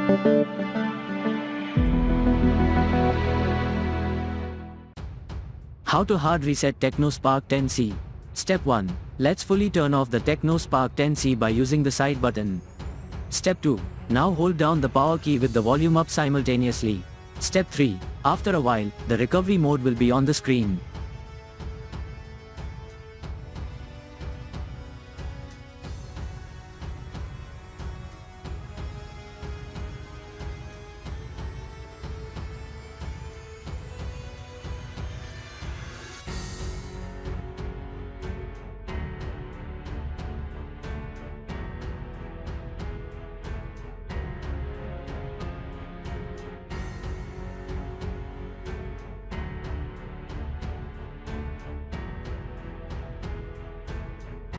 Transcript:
How to hard reset Tecno Spark 10C. Step 1. Let's fully turn off the Tecno Spark 10C by using the side button. Step 2. Now hold down the power key with the volume up simultaneously. Step 3. After a while, the recovery mode will be on the screen.